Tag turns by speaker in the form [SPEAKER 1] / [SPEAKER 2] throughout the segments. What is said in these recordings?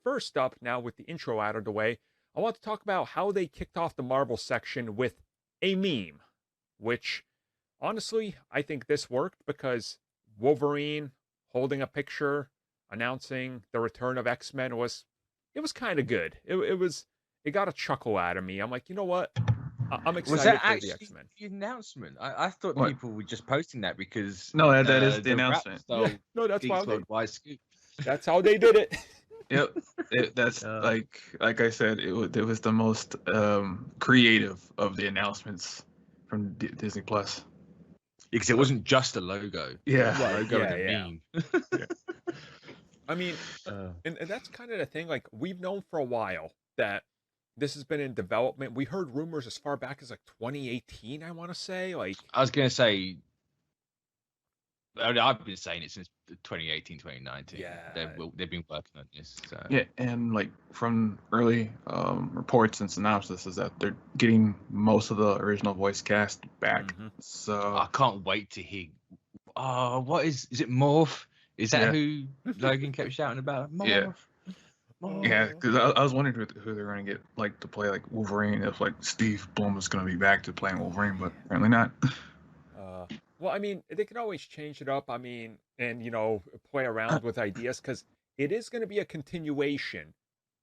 [SPEAKER 1] first up, now with the intro out of the way, I want to talk about how they kicked off the Marvel section with a meme, which honestly, I think this worked because Wolverine holding a picture announcing the return of X-Men was kind of good. It got a chuckle out of me. I'm like, you know what? I'm
[SPEAKER 2] Was that
[SPEAKER 1] excited for the
[SPEAKER 2] actually
[SPEAKER 1] X-Men.
[SPEAKER 2] the announcement? I thought
[SPEAKER 3] What?
[SPEAKER 2] people were just posting that because
[SPEAKER 3] No, that is the
[SPEAKER 2] the rap
[SPEAKER 3] announcement.
[SPEAKER 2] style
[SPEAKER 1] Yeah, no, that's
[SPEAKER 2] Geeks
[SPEAKER 1] why
[SPEAKER 2] Worldwide Scoop.
[SPEAKER 1] that's how they did it.
[SPEAKER 3] Yep. That's
[SPEAKER 2] Yeah.
[SPEAKER 3] like I said, it was the most creative of the announcements from Disney Plus.
[SPEAKER 2] Because it wasn't just a logo.
[SPEAKER 3] Yeah.
[SPEAKER 2] The logo
[SPEAKER 1] Yeah,
[SPEAKER 2] and a
[SPEAKER 1] yeah.
[SPEAKER 2] meme.
[SPEAKER 1] I mean, and that's kind of the thing. Like, we've known for a while that this has been in development. We heard rumors as far back as like 2018, I want to say. Like,
[SPEAKER 2] I was going to say, I've been saying it since 2018, 2019.
[SPEAKER 1] Yeah.
[SPEAKER 2] They've been working on this. So.
[SPEAKER 3] Yeah, and like from early reports and synopsis is that they're getting most of the original voice cast back.
[SPEAKER 1] Mhm.
[SPEAKER 3] So
[SPEAKER 2] I can't wait to hear. Oh, what is it? Morph? Is that who Logan kept shouting about? Morph.
[SPEAKER 3] Yeah.
[SPEAKER 2] Morph.
[SPEAKER 3] yeah, because I was wondering who they're going to get like to play like Wolverine. If like Steve Blum was going to be back to playing Wolverine, but apparently not.
[SPEAKER 1] Well, I mean, they can always change it up. I mean, and play around with ideas because it is going to be a continuation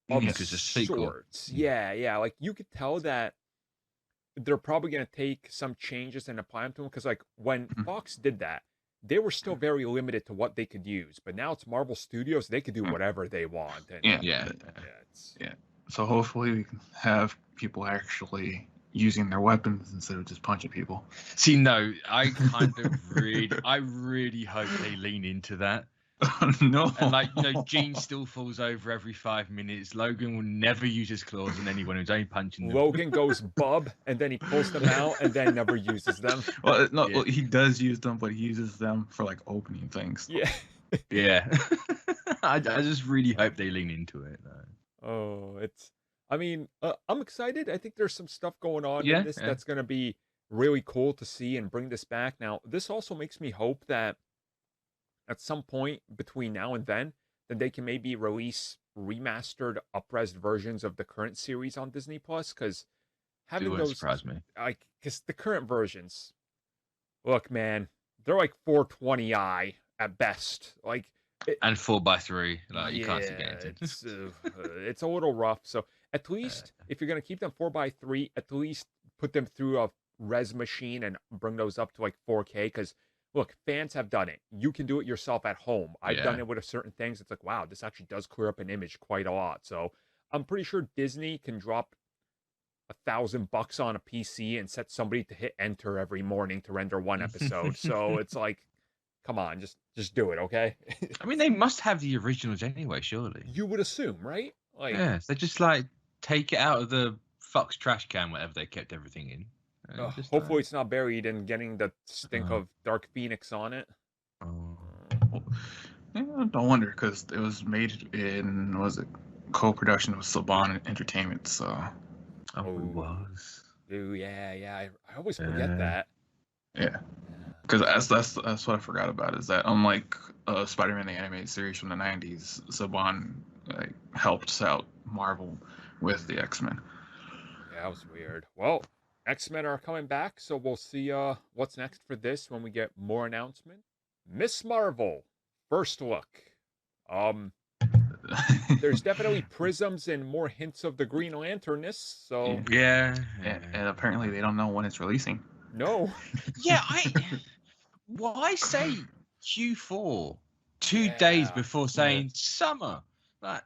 [SPEAKER 1] of
[SPEAKER 2] Yeah, 'cause it's a sequel.
[SPEAKER 1] sorts. Yeah. Like, you could tell that they're probably going to take some changes and apply them to them because, like, when Fox did that, they were still very limited to what they could use. But now it's Marvel Studios; they could do whatever they want. And
[SPEAKER 3] Yeah.
[SPEAKER 1] it's
[SPEAKER 3] So hopefully we can have people actually using their weapons instead of just punching people.
[SPEAKER 2] See, no, I really hope they lean into that.
[SPEAKER 3] No.
[SPEAKER 2] And Gene still falls over every 5 minutes. Logan will never use his claws on anyone who's only punching them.
[SPEAKER 1] Logan goes bub, and then he pulls them out, and then never uses them.
[SPEAKER 3] Well, no,
[SPEAKER 2] Yeah.
[SPEAKER 3] well, he does use them, but he uses them for like opening things.
[SPEAKER 1] Yeah.
[SPEAKER 2] Yeah. I just really hope they lean into it. Though.
[SPEAKER 1] Oh, I mean, I'm excited. I think there's some stuff going on
[SPEAKER 2] Yeah,
[SPEAKER 1] in this
[SPEAKER 2] yeah.
[SPEAKER 1] that's going to be really cool to see and bring this back. Now, this also makes me hope that at some point between now and then, that they can maybe release remastered, up-res versions of the current series on Disney Plus. Because having
[SPEAKER 2] wouldn't
[SPEAKER 1] those,
[SPEAKER 2] surprise me.
[SPEAKER 1] because the current versions, look, man, they're like 420i at best. Like,
[SPEAKER 2] And 4x3, you can't see anything.
[SPEAKER 1] it's a little rough. So at least if you're gonna keep them 4x3, at least put them through a res machine and bring those up to like 4K. Because look, fans have done it. You can do it yourself at home. I've done it with certain things. It's like, wow, this actually does clear up an image quite a lot. So I'm pretty sure Disney can drop $1,000 on a PC and set somebody to hit enter every morning to render one episode. So it's like, come on, just do it, okay?
[SPEAKER 2] I mean, they must have the originals anyway, surely.
[SPEAKER 1] You would assume, right? Like,
[SPEAKER 2] Yeah, they just take it out of the Fox trash can, whatever they kept everything in.
[SPEAKER 1] hopefully it's not buried and getting the stink of Dark Phoenix on it.
[SPEAKER 3] Yeah, don't wonder because it was made in co-production with Saban Entertainment. So
[SPEAKER 2] it was.
[SPEAKER 1] Ooh, yeah. I always forget that.
[SPEAKER 3] Yeah. Because that's what I forgot about is that unlike Spider-Man the animated series from the 90s, Saban helped out Marvel with the X-Men.
[SPEAKER 1] Yeah, that was weird. Well, X-Men are coming back, so we'll see what's next for this when we get more announcement. Ms.Marvel, first look. There's definitely prisms and more hints of the Green Lanternness, so
[SPEAKER 2] Yeah.
[SPEAKER 3] And apparently they don't know when it's releasing.
[SPEAKER 1] no.
[SPEAKER 2] Yeah, why say Q4 2 days before saying summer?
[SPEAKER 3] I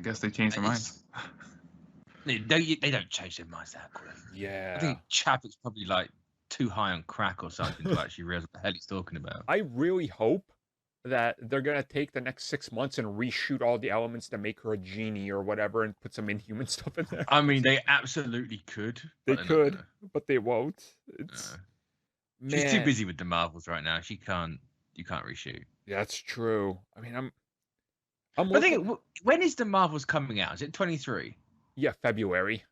[SPEAKER 3] guess they changed their minds.
[SPEAKER 2] They don't change their minds that quick.
[SPEAKER 1] Yeah.
[SPEAKER 2] I think Chadwick's probably too high on crack or something to actually realize what the hell he's talking about.
[SPEAKER 1] I really hope that they're gonna take the next 6 months and reshoot all the elements to make her a genie or whatever and put some Inhuman stuff in there.
[SPEAKER 2] I mean, they absolutely could.
[SPEAKER 1] They could, but they won't.
[SPEAKER 2] She's too busy with the Marvels right now. You can't reshoot.
[SPEAKER 1] Yeah, that's true. I mean,
[SPEAKER 2] I think when is the Marvels coming out? Is it 23?
[SPEAKER 1] Yeah, February.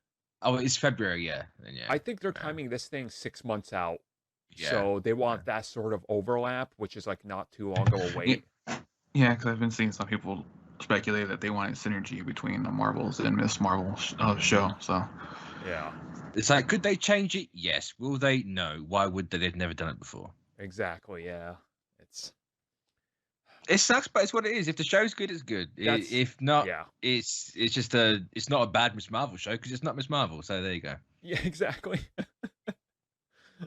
[SPEAKER 2] Oh, it's February. Yeah. Then, yeah.
[SPEAKER 1] I think they're timing this thing 6 months out.
[SPEAKER 2] Yeah.
[SPEAKER 1] So they want that sort of overlap, which is not too long of a wait.
[SPEAKER 3] Yeah, because I've been seeing some people speculated that they wanted synergy between the Marvels and Ms.Marvel show. So
[SPEAKER 1] Yeah,
[SPEAKER 2] It's like, could they change it? Yes. Will they? No. Why would they? They've never done it before.
[SPEAKER 1] exactly. Yeah, it's
[SPEAKER 2] It sucks, but it's what it is. If the show's good, it's good.
[SPEAKER 1] That's-
[SPEAKER 2] If not,
[SPEAKER 1] yeah,
[SPEAKER 2] it's just it's not a bad Miss Marvel show because it's not Miss Marvel. So there you go.
[SPEAKER 1] yeah, exactly.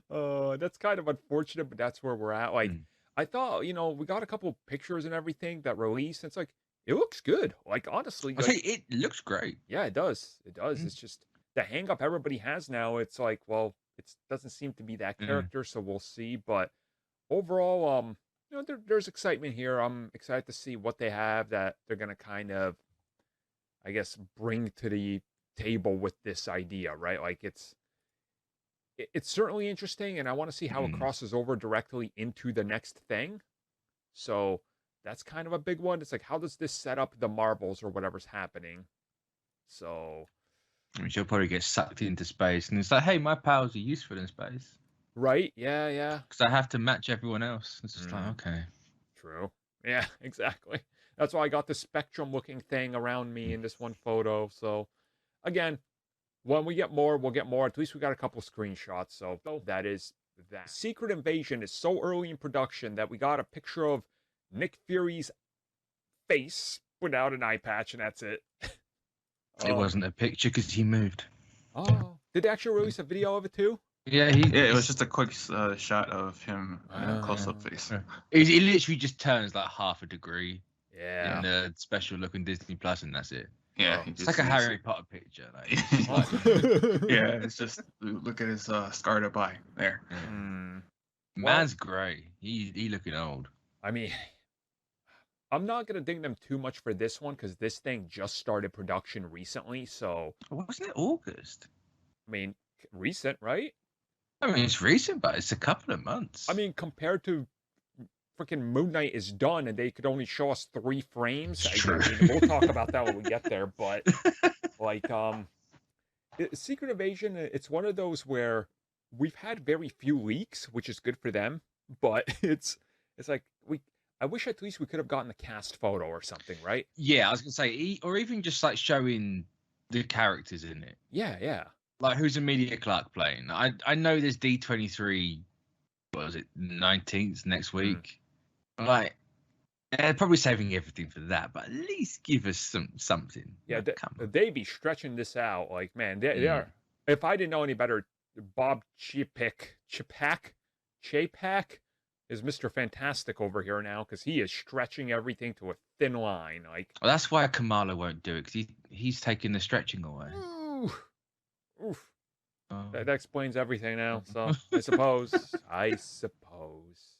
[SPEAKER 1] That's kind of unfortunate, but that's where we're at. Like,
[SPEAKER 2] Mm.
[SPEAKER 1] I thought, we got a couple pictures and everything that released. And it's like, it looks good. Like, honestly,
[SPEAKER 2] I
[SPEAKER 1] like,
[SPEAKER 2] say it looks great.
[SPEAKER 1] yeah, it does. It does.
[SPEAKER 2] Mm.
[SPEAKER 1] It's just the hang up everybody has now. It's like, well, it doesn't seem to be that
[SPEAKER 2] Mm.
[SPEAKER 1] character, so we'll see. But overall, there's excitement here. I'm excited to see what they have that they're gonna kind of, I guess, bring to the table with this idea, right? Like it's certainly interesting, and I want to see how it
[SPEAKER 2] Mm.
[SPEAKER 1] crosses over directly into the next thing. So that's kind of a big one. It's like, how does this set up the Marvels or whatever's happening? So,
[SPEAKER 2] I mean, she'll probably get sucked into space, and it's like, hey, my powers are useful in space
[SPEAKER 1] right? Yeah,
[SPEAKER 2] because I have to match everyone else. It's just like,
[SPEAKER 1] Mm.
[SPEAKER 2] okay.
[SPEAKER 1] true. Yeah, exactly. That's why I got the spectrum-looking thing around me in this one photo. So, again, when we get more, we'll get more. At least we got a couple screenshots. So that is that. Secret Invasion is so early in production that we got a picture of Nick Fury's face without an eye patch, and that's it.
[SPEAKER 2] It wasn't a picture because he moved.
[SPEAKER 1] Oh, did they actually release a video of it too?
[SPEAKER 2] Yeah,
[SPEAKER 3] it was just a quick shot of him in a close-up face.
[SPEAKER 2] He literally just turns like half a degree
[SPEAKER 1] Yeah.
[SPEAKER 2] in the special look on Disney Plus, and that's it.
[SPEAKER 3] Yeah,
[SPEAKER 1] Oh.
[SPEAKER 3] he
[SPEAKER 2] It's
[SPEAKER 3] just
[SPEAKER 2] like a
[SPEAKER 3] sees-
[SPEAKER 2] Harry Potter picture. Like,
[SPEAKER 3] yeah, it's just look at his scarred up eye there.
[SPEAKER 1] Hmm.
[SPEAKER 2] man's grey. He looking old.
[SPEAKER 1] I mean, I'm not gonna ding them too much for this one because this thing just started production recently. So,
[SPEAKER 2] Wasn't it August?
[SPEAKER 1] I mean, recent, right?
[SPEAKER 2] I mean, it's recent, but it's a couple of months.
[SPEAKER 1] I mean, compared to freaking Moon Knight is done and they could only show us 3 frames.
[SPEAKER 2] It's true.
[SPEAKER 1] I mean, we'll talk about that when we get there, but like Secret Invasion, it's one of those where we've had very few leaks, which is good for them, but it's like I wish at least we could have gotten the cast photo or something, right?
[SPEAKER 2] yeah, I was gonna say, or even just like showing the characters in it.
[SPEAKER 1] Yeah.
[SPEAKER 2] Like, who's Emilia Clarke playing? I know there's D23. What was it? 19th next week. Like, they're probably saving everything for that, but at least give us something.
[SPEAKER 1] Yeah,
[SPEAKER 2] Like, come on.
[SPEAKER 1] they be stretching this out. Like, man, they are. If I didn't know any better, Bob Chapek is Mr. Fantastic over here now because he is stretching everything to a thin line. Like,
[SPEAKER 2] Well, that's why Kamala won't do it because he's taking the stretching away.
[SPEAKER 1] oof.
[SPEAKER 2] Oh.
[SPEAKER 1] That explains everything now. So I suppose.